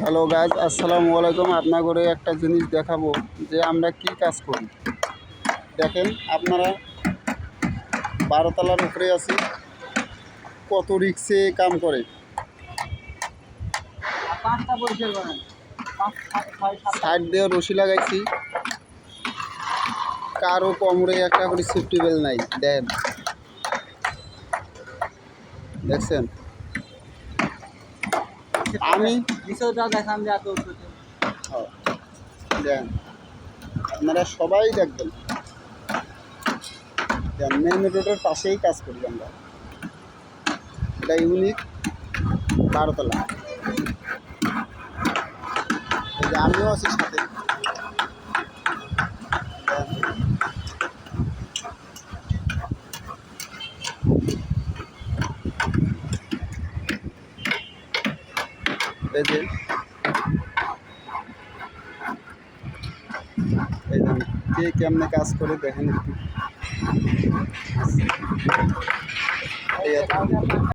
Hello guys, আসসালামু আলাইকুম। আপনাদের একটা জিনিস দেখাবো যে আমরা কি কাজ করি। দেখেন আপনারা 12 তলার উপরে আছি, কত রিক্সে কাম করে। সাইড দিয়ে রশি লাগাইছি, কারো কোমরে একটা করে সেফটি বেল্ট নাই। দেখছেন, আমি দেখেন, আপনারা সবাই দেখবেন। মেন রোডের পাশেই কাজ করি আমরা। এটা ইউনিক 12 তলা। এই যে আমিও আছি সাথে। এই যে কে কেমনে কাজ করে দেখেন একটু।